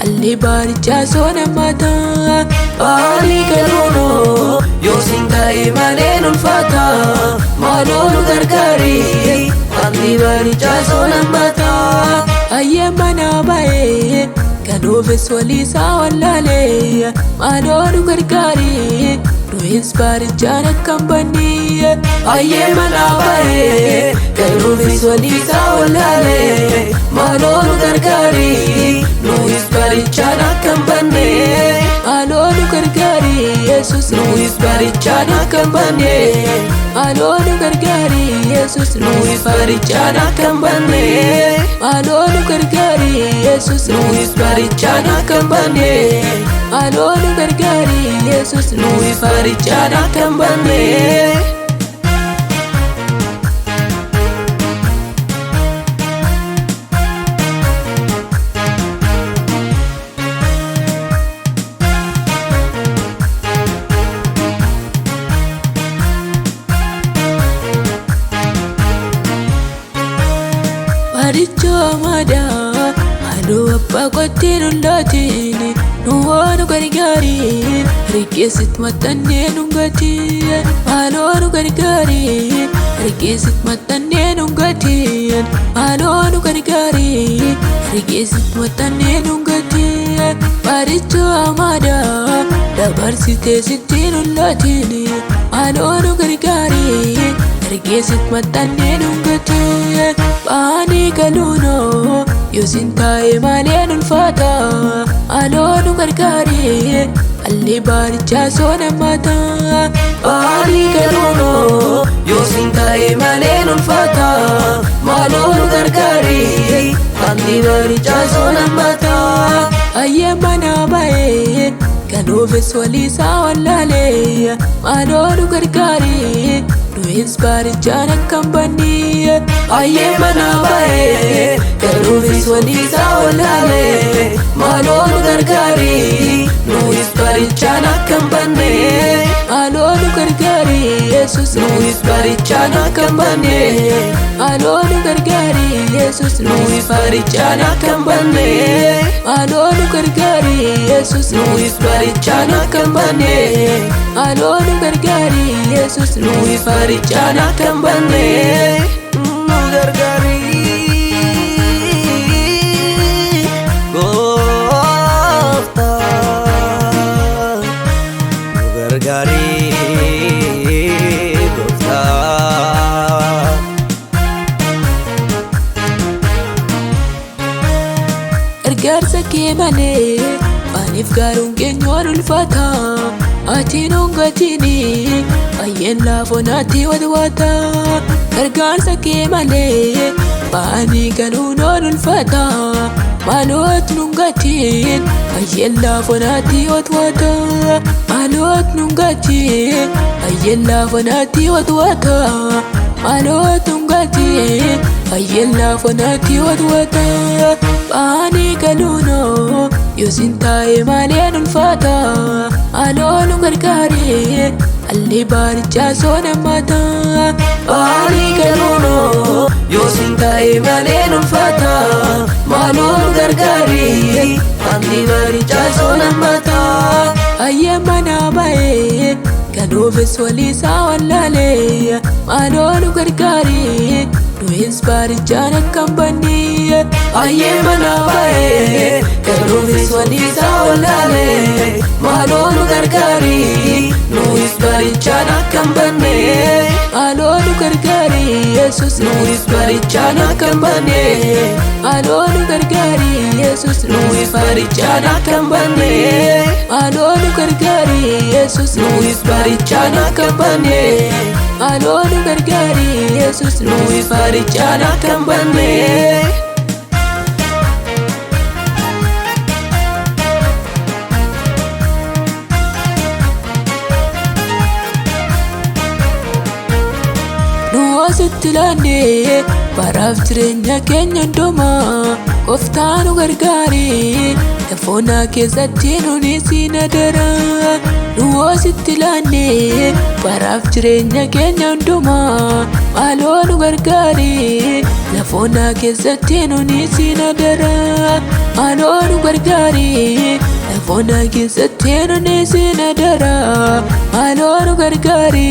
alli baaricha sona mata ani kanuno yosinta imanen ulfata malolu gargari alli baaricha sona mata ayyamana bae kanofes walisa wallale malolu gargari Ruins barijana kambani ayyamana bae kanofes walisa wallale malolu gargari Ruins barijana kambani malolu gargari Jesus Ruins barijana kambani malolu gargari Jesus Ruins barijana kambani malolu gargari Jesus Ruins barijana kambani malolu gargari Jesus Ruins barijana kambani Maricho amada adu appa kottinu latini nuwanu gargari rigesit matanne nungati malonu gargari rigesit matanne nungati malonu gargari rigesit matanne nungati Maricho amada dabarsite sittinu latini malonu gargari rigesit matanne nungati Bani kaluno yosinta imanen ulfata alonu gargari alli baaricha sona mata Bani kaluno yosinta imanen ulfata malonu gargari alli baaricha sona mata ayyamana bae kanofes walisa wallale malonu gargari Ruins barijana kambani ayyamana bae kanofes walisa wallale malolu gargari Ruins barijana kambani malolu gargari Jesus Ruins barijana kambani malolu gargari Jesus Ruins barijana kambani malolu gargari Jesus Ruins barijana kambani malolu gargari Jesus Ruins barijana kambani gargari gofta gargari gofta gargarsa kee malee maaliif gaaruun keenyoon ulfaata atiin hongatini baay'een laafonaatti wadwaata gargaarsa kee malee baanii ganuunoon ulfaata maaloot nungatiin baay'een laafonaatti wadwaata maaloot nungatiin baay'een laafonaatti wadwaata maaloot nungatiin baay'een laafonaatti wadwaata Bani kaluno yosinta imanen ulfata alonu gargari alli baaricha sona mata Bani kaluno yosinta imanen ulfata malonu gargari alli baaricha sona mata ayyamana bae kanofes walisa wallale malonu gargari Ruins barijana kambani ayyamana bae kanofes walisa wallale malonu gargari Ruins barijana kambani malonu gargari Jesus Ruins barijana kambani malonu gargari Jesus Ruins barijana kambani malonu gargari Jesus Ruins barijana kambani malonu gargari Jesus Ruins barijana kambani Nuwasitti laannee baraaf jireenya keenya hundumaa Gooftaan gargaari lafoonaa keessatti nuni siina dara nuwoo sitti laannee baraaf jireenya keenya hundumaa maaloo nu gargaari lafoonaa keessatti nuni siina dara maaloo nu gargaari lafoonaa keessatti nuni siina dara maaloo nu gargaari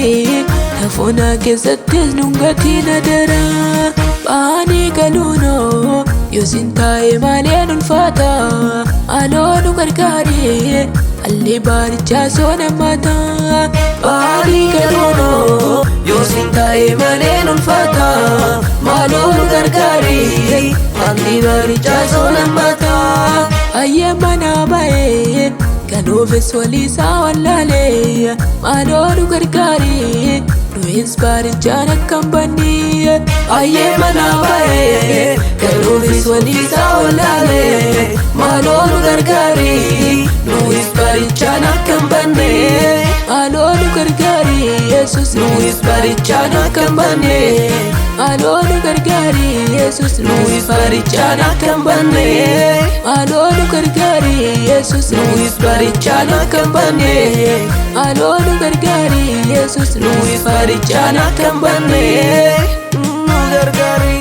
lafoonaa keessatti nungatina dara baanii galuunoo yosin taa'e maaleen ulfaata maaloo nu gargaari allee baarichaa soona maata baanii galuunoo yosin taa'e maaleen ulfaata maaloo nu gargaari allee baarichaa soona maata ayyee manaa ba'ee galoofes waliisaa wallaalee maaloo nu gargaari nuyi baarichaan akkam banni ayyee manaa ba'ee galoofes waliisaa wallaalee maaloo nu gargaari nuyi baarichaan akkam banni maaloo nu gargaari Yesus nuyi baarichaan akkam banni maaloo nu gargaari Yesus nuyi baarichaan akkam banni maaloo nu gargaari Yesus nuyi baarichaan akkam banni maaloo nu gargaari Yesus nuyi baarichaan akkam banni nu gargaari